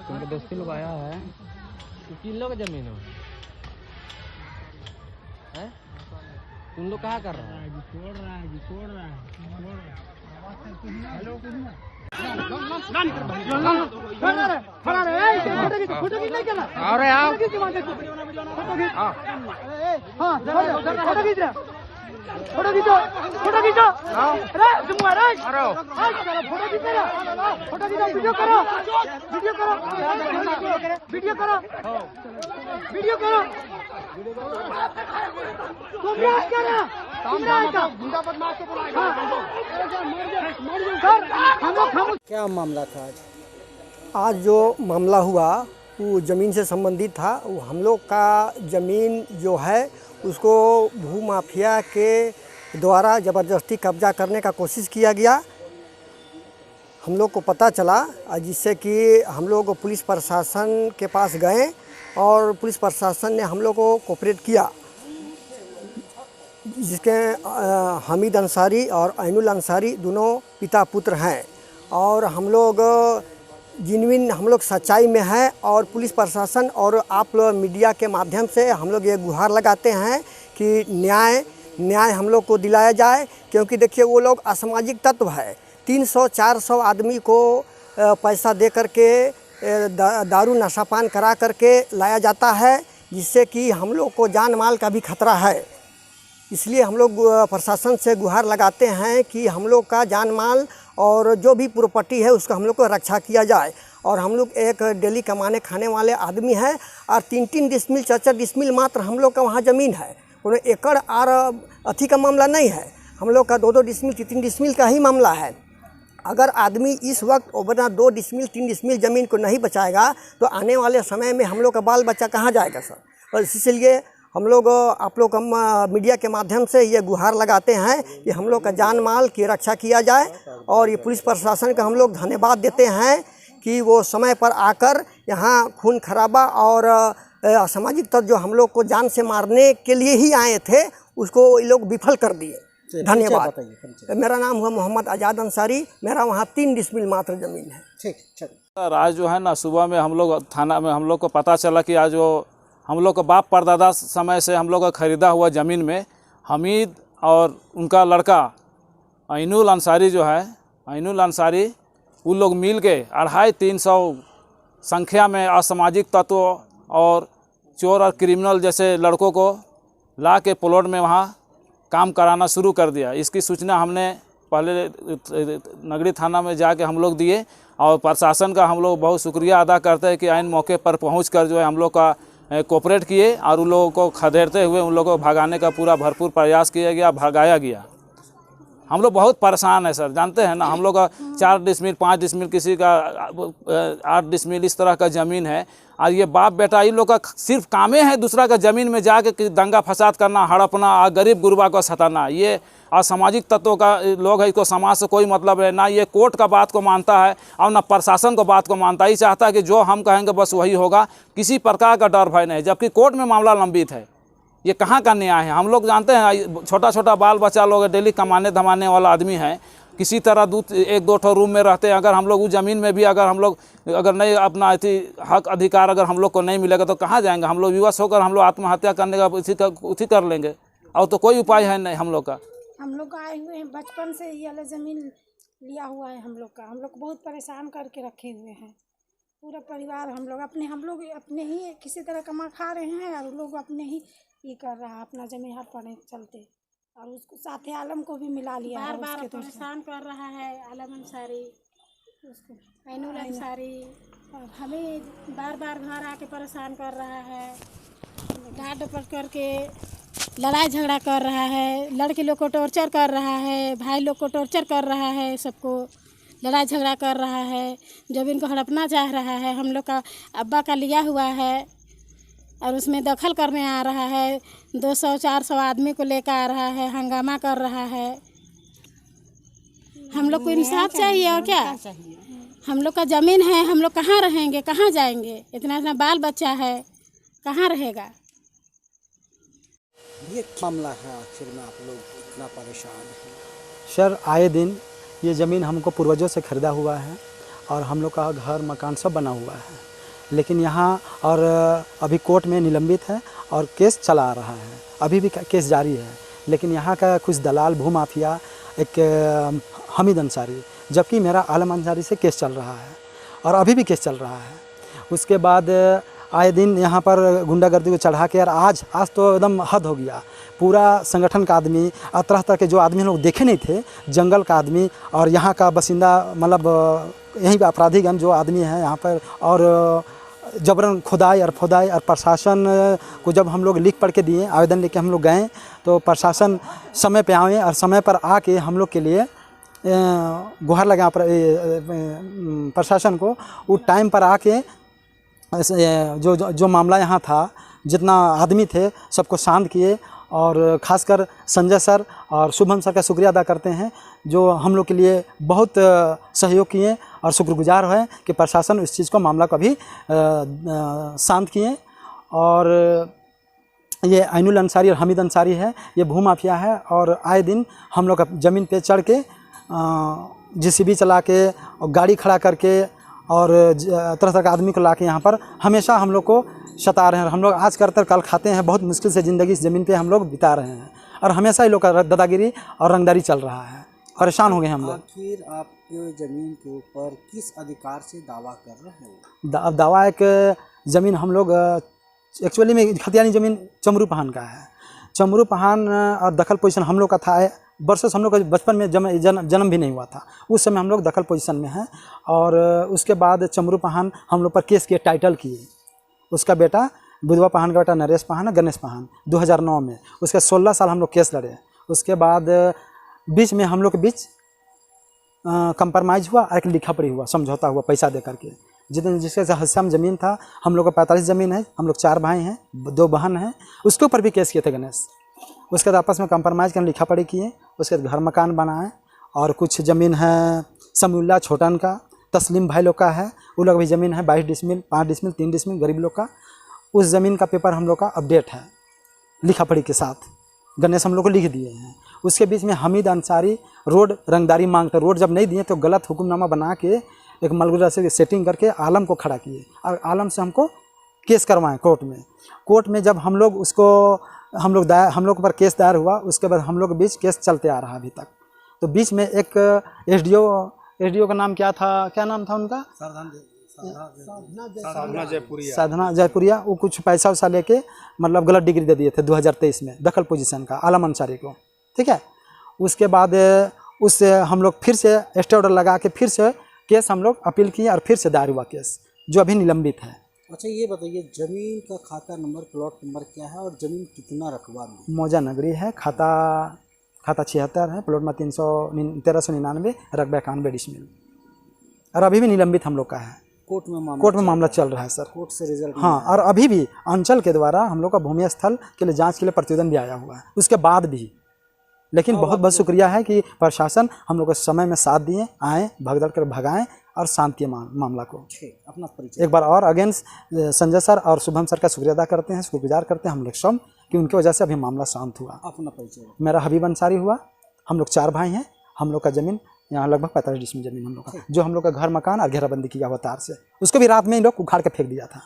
तुमको 10 किलो आया है, किलो का जमीन है? तुम लोग कहाँ कर रहे हैं? छोड़ रहा है। हेलो अरे आओ फोटो खींचो अरे तुम अरे फोटो खींचो वीडियो करो क्या मामला था आज जो मामला हुआ वो ज़मीन से संबंधित था। वो हम लोग का ज़मीन जो है उसको भूमाफिया के द्वारा ज़बरदस्ती कब्जा करने का कोशिश किया गया। हम लोग को पता चला, जिससे कि हम लोग पुलिस प्रशासन के पास गए और पुलिस प्रशासन ने हम लोग को कोऑपरेट किया, जिसके हमीद अंसारी और ऐनुल अंसारी दोनों पिता पुत्र हैं। और हम लोग जिनविन हम लोग सच्चाई में हैं और पुलिस प्रशासन और आप लोग मीडिया के माध्यम से हम लोग ये गुहार लगाते हैं कि न्याय हम लोग को दिलाया जाए। क्योंकि देखिए वो लोग असामाजिक तत्व है। 300-400 आदमी को पैसा दे करके दारू नशापान करा करके लाया जाता है, जिससे कि हम लोग को जान माल का भी खतरा है। इसलिए हम लोग प्रशासन से गुहार लगाते हैं कि हम लोग का जान माल और जो भी प्रॉपर्टी है उसका हम लोग को रक्षा किया जाए। और हम लोग एक डेली कमाने खाने वाले आदमी हैं और 3-3 डिसमिल 4-4 डिसमिल मात्र हम लोग का वहाँ ज़मीन है। कोई एकड़ और अथी का मामला नहीं है। हम लोग का 2-2 डिसमिल 3 डिसमिल का ही मामला है। अगर आदमी इस वक्त अपना 2 डिसमिल 3 डिसमिल ज़मीन को नहीं बचाएगा तो आने वाले समय में हम लोग का बाल बच्चा कहाँ जाएगा सर। और इसलिए हम लोग आप लोग मीडिया के माध्यम से ये गुहार लगाते हैं कि हम लोग का जान माल की रक्षा किया जाए। और ये पुलिस प्रशासन का हम लोग धन्यवाद देते हैं कि वो समय पर आकर यहाँ खून खराबा और असामाजिक तत्व जो हम लोग को जान से मारने के लिए ही आए थे उसको ये लोग विफल कर दिए। धन्यवाद। मेरा नाम हुआ मोहम्मद आज़ाद अंसारी। मेरा वहाँ 3 डिसमिल मात्र ज़मीन है। ठीक। आज जो है ना सुबह में हम लोग थाना में हम लोग को पता चला कि आज जो हम लोग का बाप परदादा समय से हम लोग का ख़रीदा हुआ ज़मीन में हमीद और उनका लड़का ऐनुल अंसारी जो है ऐनुल अंसारी वो लोग मिल के 250-300 संख्या में असामाजिक तत्वों और चोर और क्रिमिनल जैसे लड़कों को ला के प्लॉट में वहाँ काम कराना शुरू कर दिया। इसकी सूचना हमने पहले नगरी थाना में जाके हम लोग दिए और प्रशासन का हम लोग बहुत शुक्रिया अदा करते हैं कि आइन मौके पर पहुँचकर जो है हम लोग का कोऑपरेट किए और उन लोगों को खदेड़ते हुए उन लोगों को भगाने का पूरा भरपूर प्रयास किया गया, भगाया गया। हम लोग बहुत परेशान है सर, जानते हैं ना। हम लोग का 4 डिसमिल 5 डिसमिल किसी का 8 डिसमिल इस तरह का ज़मीन है। और ये बाप बेटा इन लोग का सिर्फ कामे है दूसरा का ज़मीन में जाके दंगा फसाद करना, हड़पना और गरीब गुरबा को सताना। ये असामाजिक तत्वों का लोग है, इसको समाज से कोई मतलब है ना। ये कोर्ट का बात को मानता है और ना प्रशासन को बात को मानता है। ये चाहता है कि जो हम कहेंगे बस वही होगा, किसी प्रकार का डर भय नहीं। जबकि कोर्ट में मामला लंबित है। ये कहाँ का न्याय है। हम लोग जानते हैं छोटा छोटा बाल बच्चा लोग डेली कमाने धमाने वाला आदमी है, किसी तरह 1-2 रूम में रहते हैं। अगर हम लोग उस ज़मीन में भी अगर हम लोग नहीं अपना हक अधिकार अगर हम लोग को नहीं मिलेगा तो कहाँ जाएंगे। हम लोग विवश होकर हम लोग आत्महत्या करने का उसी कर लेंगे और तो कोई उपाय है नहीं हम लोग का। हम लोग आए हुए हैं बचपन से ये वाला ज़मीन लिया हुआ है हम लोग का। हम लोग बहुत परेशान करके रखे हुए हैं पूरा परिवार। हम लोग अपने ही किसी तरह कमा खा रहे हैं और लोग अपने ही ये कर रहा है अपना ज़मीन हर पड़े चलते। और उसको साथ ही आलम को भी मिला लिया है। बार परेशान कर रहा है आलम अंसारी, उसको ऐनुल अंसारी हमें बार घर आके परेशान कर रहा है। डांट डपट करके लड़ाई झगड़ा कर रहा है, लड़के लोग को टॉर्चर कर रहा है, भाई लोग को टॉर्चर कर रहा है सबको। लड़ाई झगड़ा कर रहा है, जमीन को हड़पना चाह रहा है। हम लोग का अब्बा का लिया हुआ है और उसमें दखल करने आ रहा है। 200-400 आदमी को लेकर आ रहा है, हंगामा कर रहा है। हम लोग को इंसाफ चाहिए और क्या। हम लोग का ज़मीन है, हम लोग कहाँ रहेंगे, कहाँ जाएंगे। इतना इतना बाल बच्चा है, कहाँ रहेगा। ये मामला है आखिर में आप लोग इतना परेशान हैं? सर आए दिन ये ज़मीन हमको पूर्वजों से ख़रीदा हुआ है और हम लोग का घर मकान सब बना हुआ है, लेकिन यहाँ और अभी कोर्ट में निलंबित है और केस चला आ रहा है। अभी भी केस जारी है, लेकिन यहाँ का कुछ दलाल भूमाफिया एक हमीद अंसारी, जबकि मेरा आलम अंसारी से केस चल रहा है और अभी भी केस चल रहा है। उसके बाद आए दिन यहाँ पर गुंडागर्दी को चढ़ा के, और आज तो एकदम हद हो गया। पूरा संगठन का आदमी और तरह तरह के जो आदमी लोग देखे नहीं थे, जंगल का आदमी और यहाँ का बासिंदा, मतलब यहीं पर आपराधिगण जो आदमी हैं यहाँ पर, और जबरन खुदाई और प्रशासन को जब हम लोग लिख पढ़ के दिए, आवेदन लेके हम लोग गए, तो प्रशासन समय पे आए और समय पर आके हम लोग के लिए गुहार लगा प्रशासन को। वो टाइम पर आके जो मामला यहाँ था, जितना आदमी थे सबको शांत किए, और ख़ासकर संजय सर और शुभम सर का शुक्रिया अदा करते हैं, जो हम लोग के लिए बहुत सहयोग किए और शुक्रगुजार हैं कि प्रशासन इस चीज़ को, मामला को अभी शांत किए। और ये ऐनुल अंसारी और हमीद अंसारी है, ये भूमाफिया है और आए दिन हम लोग ज़मीन पे चढ़ के JCB चला के और गाड़ी खड़ा करके और तरह तरह के आदमी को ला के यहाँ पर हमेशा हम लोग को सता रहे हैं। हम लोग आज करते कल खाते हैं, बहुत मुश्किल से ज़िंदगी इस ज़मीन पे हम लोग बिता रहे हैं और हमेशा ही लोग का दादागिरी और रंगदारी चल रहा है। परेशान हो गए हम लोग। आखिर आप ज़मीन के ऊपर किस अधिकार से दावा कर रहे हैं? अब दावा एक ज़मीन हम लोग एक्चुअली में खतियानी ज़मीन चमरू पहान का है। चमरू पहान और दखल पोजीशन हम लोग का था। वर्षों से हम लोग का बचपन में जन्म भी नहीं हुआ था, उस समय हम लोग दखल पोजीशन में हैं। और उसके बाद चमरू पहान हम लोग पर केस किए, टाइटल किए। उसका बेटा बुधवा पहान का बेटा नरेश पहान, गणेश पहान 2009 में, उसके 16 साल हम लोग केस लड़े। उसके बाद बीच में हम लोग के बीच कंप्रोमाइज़ हुआ, एक लिखा पढ़ी हुआ, समझौता हुआ पैसा दे करके। जिसके हिस्सा में ज़मीन था, हम लोग का 45 ज़मीन है, हम लोग 4 भाई हैं, 2 बहन हैं, उसके ऊपर भी केस किए थे गणेश। उसके बाद आपस में कंप्रोमाइज़ कर लिखा पढ़ी किए। उसके बाद घर मकान बनाए और कुछ ज़मीन है समीउल्लाह छोटन का, तस्लीम भाई लोग का है, वो लोग भी ज़मीन है 22 डिसमिल, 5 डिसमिल, 3 डिसमिल गरीब लोग का। उस ज़मीन का पेपर हम लोग का अपडेट है लिखा पढ़ी के साथ, गणेश हम लोग को लिख दिए हैं। उसके बीच में हमीद अंसारी रोड रंगदारी मांगते, रोड जब नहीं दिए तो गलत हुक्मनामा बना के एक मलगुरा से सेटिंग करके आलम को खड़ा किए और आलम से हमको केस करवाएं कोर्ट में। कोर्ट में जब हम लोग उसको हम लोग पर केस दायर हुआ, उसके बाद हम लोग के बीच केस चलते आ रहा अभी तक। तो बीच में एक एसडीओ का नाम क्या था, क्या नाम था उनका, साधना जयपुरिया, वो कुछ पैसा वैसा लेके मतलब गलत डिग्री दे दिए थे 2023 में दखल पोजीशन का आलम अंसारी को, ठीक है। उसके बाद उससे हम लोग फिर से स्टे ऑर्डर लगा के फिर से केस हम लोग अपील किए और फिर से दायर हुआ केस, जो अभी निलंबित है। अच्छा ये बताइए, ज़मीन का खाता नंबर, प्लॉट नंबर क्या है और ज़मीन कितना रकबा में? मौजा नगरी है, खाता 76 है, प्लॉट में 1399, रकबा 91 डिसमिल, और अभी भी निलंबित हम लोग का है। कोर्ट में मामला चल रहा है सर। कोर्ट से रिजल्ट? हाँ, और अभी भी अंचल के द्वारा हम लोग का भूमि स्थल के लिए जांच के लिए प्रतिवेदन भी आया हुआ है उसके बाद भी। लेकिन बहुत बहुत शुक्रिया है कि प्रशासन हम लोग को समय में साथ दिए, आए, भगदड़ कर भगाएं और शांति मामला को। अपना परिचय एक बार और अगेंस्ट संजय सर और शुभम सर का शुक्रिया अदा करते हैं, शुक्रगुजार करते हैं हम लोग सब कि उनकी वजह से अभी मामला शांत हुआ। अपना परिचय? मेरा हबीब अंसारी हुआ, हम लोग 4 भाई हैं। हम लोग का ज़मीन यहाँ लगभग 45 डिसमिल ज़मीन हम लोग का, जो हम लोग का घर मकान और घेराबंदी किया हुआ तार से, उसको भी रात में ही लोग उखाड़ के फेंक दिया था।